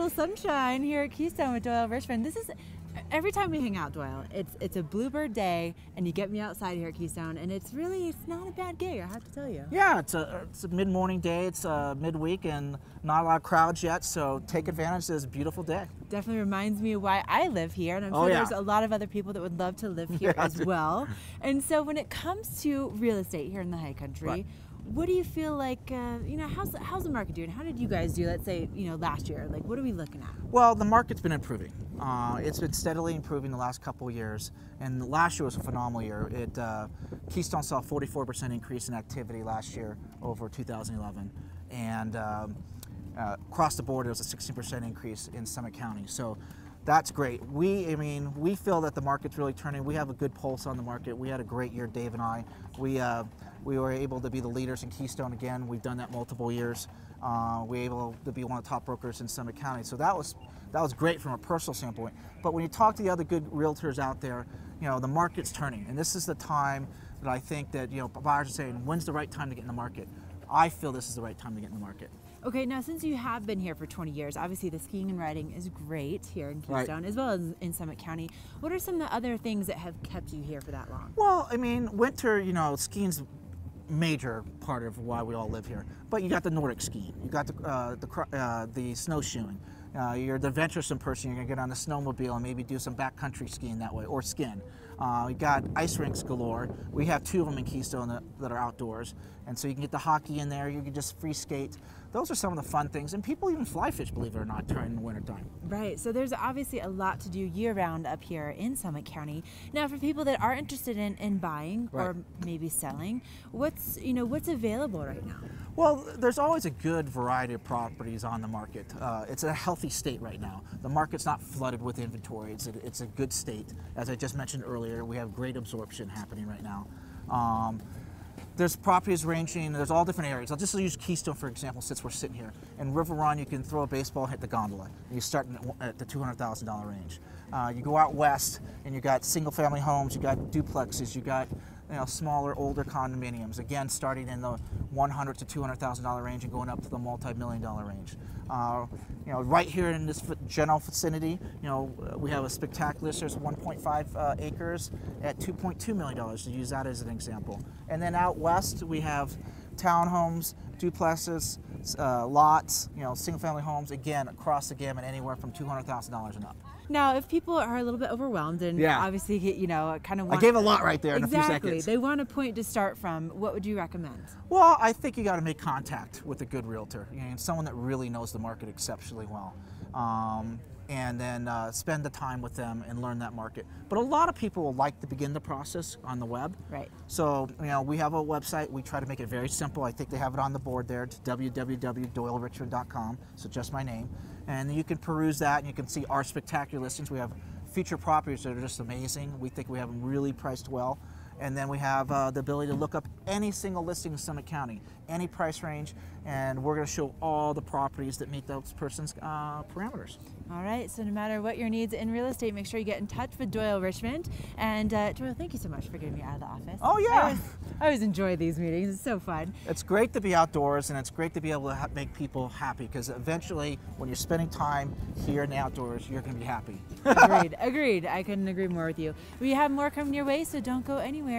beautiful sunshine here at Keystone with Doyle Richmond. This is every time we hang out, Doyle. It's a bluebird day, and you get me outside here at Keystone, and it's not a bad day, I have to tell you. Yeah, it's a mid-morning day. It's midweek, and not a lot of crowds yet. So take advantage of this beautiful day. Definitely reminds me of why I live here, and I'm sure there's a lot of other people that would love to live here as well. And so when it comes to real estate here in the High Country, what do you feel like, how's the market doing? How did you guys do, let's say, last year? Like, what are we looking at? Well, the market's been improving. It's been steadily improving the last couple of years, and last year was a phenomenal year. Keystone saw a 44% increase in activity last year over 2011, and across the board, it was a 16% increase in Summit County. So that's great. We feel that the market's really turning. We have a good pulse on the market. We had a great year, Dave and I. We were able to be the leaders in Keystone again. We've done that multiple years. We were able to be one of the top brokers in Summit County. So that was great from a personal standpoint. But when you talk to the other good realtors out there, the market's turning. And this is the time that I think that, buyers are saying, when's the right time to get in the market? I feel this is the right time to get in the market. Okay, now since you have been here for 20 years, obviously the skiing and riding is great here in Keystone, as well as in Summit County. What are some of the other things that have kept you here for that long? Well, winter, skiing's major part of why we all live here. But you got the Nordic skiing, you got the snowshoeing. You're the adventuresome person. You're gonna get on the snowmobile and maybe do some backcountry skiing that way, or skin. We got ice rinks galore. We have 2 of them in Keystone that are outdoors, and so you can get the hockey in there. You can just free skate. Those are some of the fun things, and people even fly fish, believe it or not, during the wintertime. Right, so there's obviously a lot to do year-round up here in Summit County. Now, for people that are interested in buying or maybe selling, what's available right now? Well, there's always a good variety of properties on the market. It's a healthy state right now. The market's not flooded with inventory. It's a good state. As I just mentioned earlier, we have great absorption happening right now. There's properties ranging, there's all different areas. I'll just use Keystone, for example, since we're sitting here. In River Run, you can throw a baseball and hit the gondola. You start at the $200,000 range. You go out west, and you got single-family homes, you got duplexes, you got smaller, older condominiums. Again, starting in the $100,000 to $200,000 range and going up to the multi-million-dollar range. Right here in this general vicinity, we have a spectacular. There's 1.5 acres at $2.2 million, to use that as an example. And then out west, we have townhomes, duplexes, lots, single-family homes. Again, across the gamut, anywhere from $200,000 and up. Now, if people are a little bit overwhelmed and obviously, kind of want... I gave a lot right there in a few seconds. Exactly. They want a point to start from. What would you recommend? Well, I think you got to make contact with a good realtor, someone that really knows the market exceptionally well. And then spend the time with them and learn that market. But a lot of people will like to begin the process on the web. Right. So, we have a website. We try to make it very simple. I think they have it on the board there. It's www.doylerichmond.com, so just my name. And you can peruse that, and you can see our spectacular listings. We have feature properties that are just amazing. We think we have them really priced well. And then we have the ability to look up any single listing in Summit County, any price range, and we're going to show all the properties that meet those person's parameters. All right, so no matter what your needs in real estate, make sure you get in touch with Doyle Richmond. And Doyle, thank you so much for getting me out of the office. Oh, yeah. I always enjoy these meetings. It's so fun. It's great to be outdoors, and it's great to be able to make people happy, because eventually, when you're spending time here in the outdoors, you're going to be happy. Agreed. I couldn't agree more with you. We have more coming your way, so don't go anywhere.